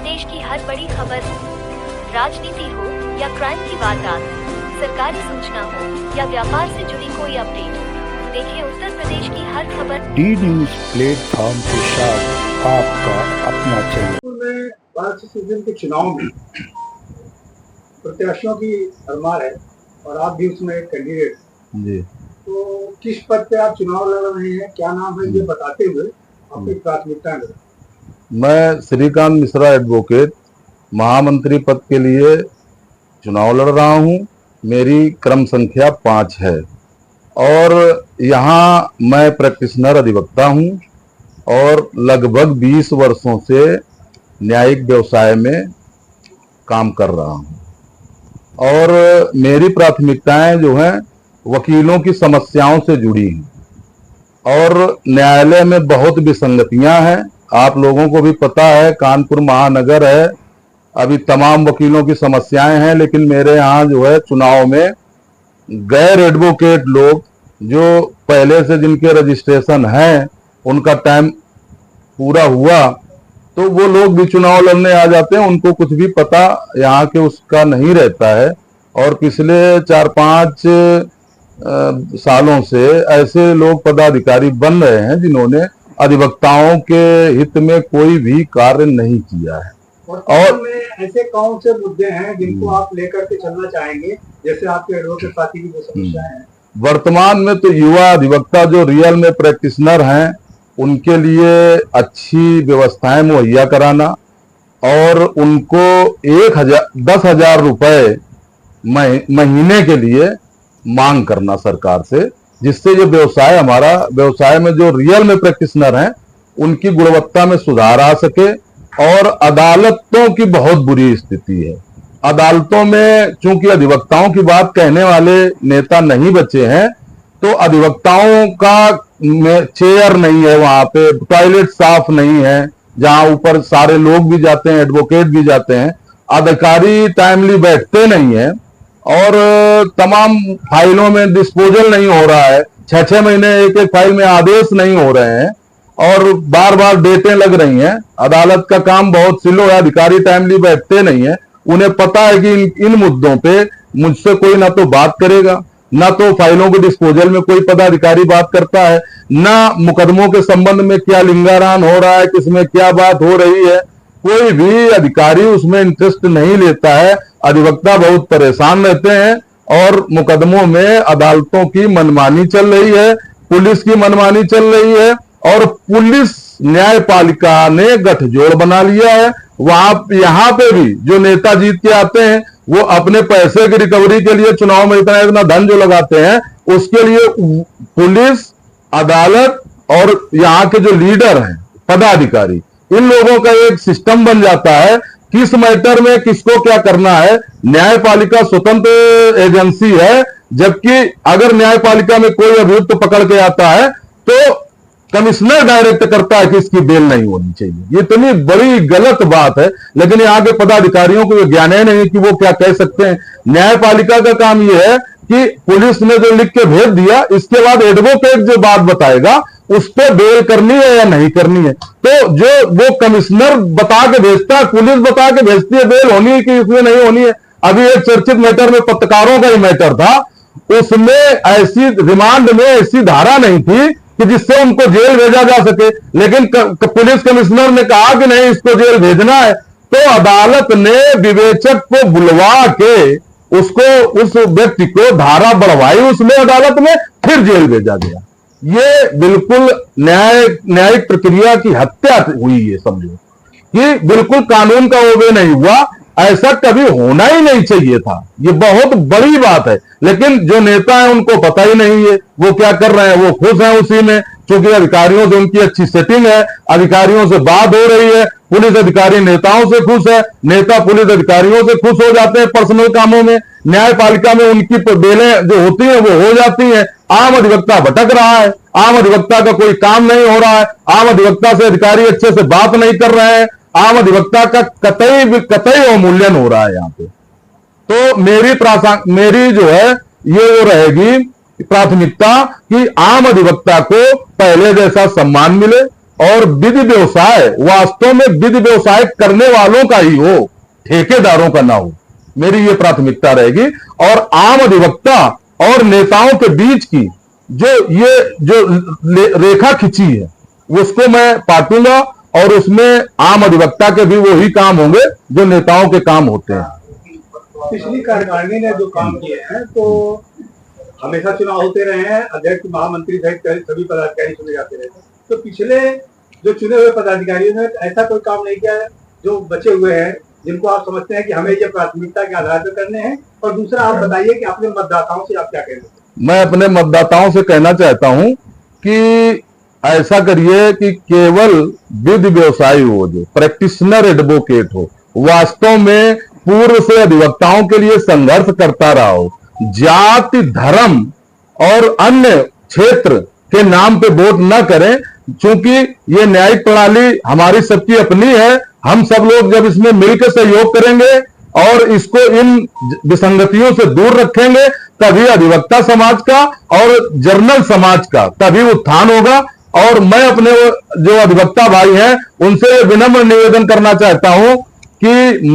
प्रदेश की हर बड़ी खबर, राजनीति हो या क्राइम की वारदात, सरकारी सूचना हो या व्यापार से जुड़ी कोई अपडेट, देखिए उत्तर प्रदेश की हर खबर डी न्यूज प्लेटफॉर्म के साथ आपका अपना चैनल में 12 सीजन के चुनाव में प्रत्याशियों की भरमार है और आप भी उसमें एक कैंडिडेट जी। तो किस पद पे आप चुनाव लड़ रहे हैं, क्या नाम है, ये बताते हुए अपनी प्राथमिकता है। मैं श्रीकांत मिश्रा एडवोकेट महामंत्री पद के लिए चुनाव लड़ रहा हूं। मेरी क्रम संख्या 5 है और यहां मैं प्रैक्टिशनर अधिवक्ता हूं और लगभग 20 वर्षों से न्यायिक व्यवसाय में काम कर रहा हूं और मेरी प्राथमिकताएं जो हैं वकीलों की समस्याओं से जुड़ी हैं और न्यायालय में बहुत विसंगतियां हैं। आप लोगों को भी पता है, कानपुर महानगर है, अभी तमाम वकीलों की समस्याएं हैं, लेकिन मेरे यहाँ जो है चुनाव में गैर एडवोकेट लोग जो पहले से जिनके रजिस्ट्रेशन हैं उनका टाइम पूरा हुआ तो वो लोग भी चुनाव लड़ने आ जाते हैं। उनको कुछ भी पता यहाँ के उसका नहीं रहता है और पिछले 4-5 सालों से ऐसे लोग पदाधिकारी बन रहे हैं जिन्होंने अधिवक्ताओं के हित में कोई भी कार्य नहीं किया है। और में ऐसे कौन से मुद्दे हैं जिनको आप लेकर के चलना चाहेंगे, जैसे आपके एडवोकेट साथी की जो समस्याएं हैं? वर्तमान में तो युवा अधिवक्ता जो रियल में प्रैक्टिशनर हैं उनके लिए अच्छी व्यवस्थाएं मुहैया कराना और उनको 10,000 रुपए महीने के लिए मांग करना सरकार से, जिससे ये व्यवसाय हमारा व्यवसाय में जो रियल में प्रैक्टिशनर हैं उनकी गुणवत्ता में सुधार आ सके। और अदालतों की बहुत बुरी स्थिति है। अदालतों में चूंकि अधिवक्ताओं की बात कहने वाले नेता नहीं बचे हैं तो अधिवक्ताओं का चेयर नहीं है, वहां पे टॉयलेट साफ नहीं है, जहां ऊपर सारे लोग भी जाते हैं, एडवोकेट भी जाते हैं, अधिकारी टाइमली बैठते नहीं है और तमाम फाइलों में डिस्पोजल नहीं हो रहा है। 6-6 महीने एक फाइल में आदेश नहीं हो रहे हैं और बार बार डेटें लग रही हैं। अदालत का काम बहुत स्लो है, अधिकारी टाइमली बैठते नहीं है। उन्हें पता है कि इन मुद्दों पे मुझसे कोई ना तो बात करेगा, ना तो फाइलों के डिस्पोजल में कोई पदाधिकारी बात करता है, ना मुकदमों के संबंध में क्या लिंगारान हो रहा है, किसमें क्या बात हो रही है, कोई भी अधिकारी उसमें इंटरेस्ट नहीं लेता है। अधिवक्ता बहुत परेशान रहते हैं और मुकदमों में अदालतों की मनमानी चल रही है, पुलिस की मनमानी चल रही है और पुलिस न्यायपालिका ने गठजोड़ बना लिया है। वहां यहां पे भी जो नेता जीत के आते हैं वो अपने पैसे की रिकवरी के लिए चुनाव में इतना धन जो लगाते हैं उसके लिए पुलिस, अदालत और यहाँ के जो लीडर हैं पदाधिकारी, इन लोगों का एक सिस्टम बन जाता है किस मैटर में किसको क्या करना है। न्यायपालिका स्वतंत्र एजेंसी है, जबकि अगर न्यायपालिका में कोई अभियुक्त पकड़ के आता है तो कमिश्नर डायरेक्ट करता है कि इसकी बेल नहीं होनी चाहिए। ये इतनी बड़ी गलत बात है, लेकिन यहाँ के पदाधिकारियों को ज्ञान है नहीं कि वो क्या कह सकते हैं। न्यायपालिका का काम यह है कि पुलिस ने जो लिख के भेज दिया, इसके बाद एडवोकेट जो बात बताएगा उस पर बेल करनी है या नहीं करनी है। तो जो वो कमिश्नर बता के भेजता है, पुलिस बता के भेजती है बेल होनी है कि इसमें नहीं होनी है। अभी एक चर्चित मैटर में पत्रकारों का ही मैटर था, उसमें ऐसी रिमांड में ऐसी धारा नहीं थी कि जिससे उनको जेल भेजा जा सके, लेकिन पुलिस कमिश्नर ने कहा कि नहीं इसको जेल भेजना है, तो अदालत ने विवेचक को बुलवा के उसको उस व्यक्ति को धारा बढ़वाई उसमें अदालत में, फिर जेल भेजा गया। ये बिल्कुल न्यायिक प्रक्रिया की हत्या हुई है, समझो कि बिल्कुल कानून का ओबे नहीं हुआ। ऐसा कभी होना ही नहीं चाहिए था। ये बहुत बड़ी बात है, लेकिन जो नेता है उनको पता ही नहीं है वो क्या कर रहे हैं। वो खुश हैं उसी में, क्योंकि अधिकारियों से उनकी अच्छी सेटिंग है, अधिकारियों से बात हो रही है, पुलिस अधिकारी नेताओं से खुश है, नेता पुलिस अधिकारियों से खुश हो जाते हैं पर्सनल कामों में, न्यायपालिका में उनकी बेलें जो होती हैं वो हो जाती हैं। आम अधिवक्ता भटक रहा है, आम अधिवक्ता का कोई काम नहीं हो रहा है, आम अधिवक्ता से अधिकारी अच्छे से बात नहीं कर रहे हैं, आम अधिवक्ता का कतई अवमूल्यन हो रहा है यहाँ पे। तो मेरी जो है ये वो रहेगी प्राथमिकता कि आम अधिवक्ता को पहले जैसा सम्मान मिले, और विधि व्यवसाय वास्तव में विधि व्यवसाय करने वालों का ही हो, ठेकेदारों का ना हो। मेरी ये प्राथमिकता रहेगी। और आम अधिवक्ता और नेताओं के बीच की जो रेखा खिंची है उसको मैं पाटूंगा, और उसमें आम अधिवक्ता के भी वही काम होंगे जो नेताओं के काम होते हैं। पिछली कार्यकारिणी ने जो काम किए हैं, तो हमेशा चुनाव होते रहे हैं, अध्यक्ष महामंत्री सहित सभी पदाधिकारी चुने जाते रहे हैं, तो पिछले जो चुने हुए पदाधिकारियों ने ऐसा कोई काम नहीं किया है जो बचे हुए हैं जिनको आप समझते हैं कि हमें ये प्राथमिकता के आधार पर करने हैं? और दूसरा आप बताइए कि अपने मतदाताओं से आप क्या कहते हैं? मैं अपने मतदाताओं से कहना चाहता हूं कि ऐसा करिए कि केवल विधि व्यवसायी हो, जो प्रैक्टिशनर एडवोकेट हो, वास्तव में पूर्व से अधिवक्ताओं के लिए संघर्ष करता रहा हो, जाति धर्म और अन्य क्षेत्र के नाम पे वोट न करें, क्योंकि ये न्यायिक प्रणाली हमारी सबकी अपनी है। हम सब लोग जब इसमें मिलकर सहयोग करेंगे और इसको इन विसंगतियों से दूर रखेंगे, तभी अधिवक्ता समाज का और जर्नल समाज का तभी उत्थान होगा। और मैं अपने जो अधिवक्ता भाई हैं उनसे विनम्र निवेदन करना चाहता हूं कि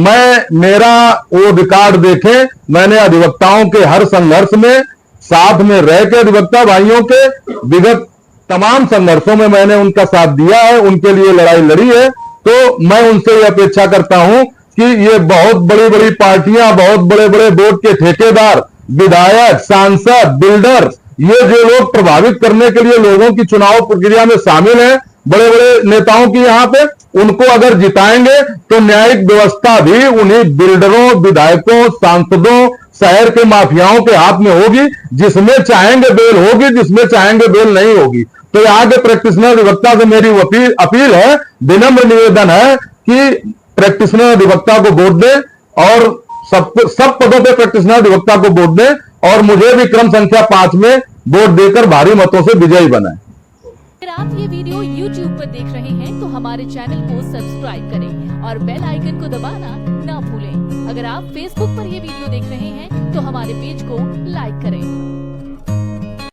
मेरा वो रिकॉर्ड देखें। मैंने अधिवक्ताओं के हर संघर्ष में साथ में रह के अधिवक्ता भाइयों के विगत तमाम संघर्षों में मैंने उनका साथ दिया है, उनके लिए लड़ाई लड़ी है। तो मैं उनसे ये अपेक्षा करता हूं कि ये बहुत बड़ी बड़ी पार्टियां, बहुत बड़े बड़े बोर्ड के ठेकेदार, विधायक, सांसद, बिल्डर, ये जो लोग प्रभावित करने के लिए लोगों की चुनाव प्रक्रिया में शामिल हैं, बड़े बड़े नेताओं की यहाँ पे, उनको अगर जिताएंगे तो न्यायिक व्यवस्था भी उन्हीं बिल्डरों, विधायकों, सांसदों, शहर के माफियाओं के हाथ में होगी। जिसमें चाहेंगे बेल होगी, जिसमें चाहेंगे बेल नहीं होगी। तो यहाँ के प्रैक्टिशनर अधिवक्ता से मेरी अपील है, विनम्र निवेदन है कि प्रैक्टिशनर अधिवक्ता को वोट दें और सब पदों पे प्रैक्टिशनर अधिवक्ता को वोट दें, और मुझे भी क्रम संख्या 5 में वोट देकर भारी मतों से विजयी बनाएं। अगर आप ये वीडियो YouTube पर देख रहे हैं तो हमारे चैनल को सब्सक्राइब करें और बेल आइकन को दबाना ना भूलें। अगर आप Facebook पर ये वीडियो देख रहे हैं तो हमारे पेज को लाइक करें।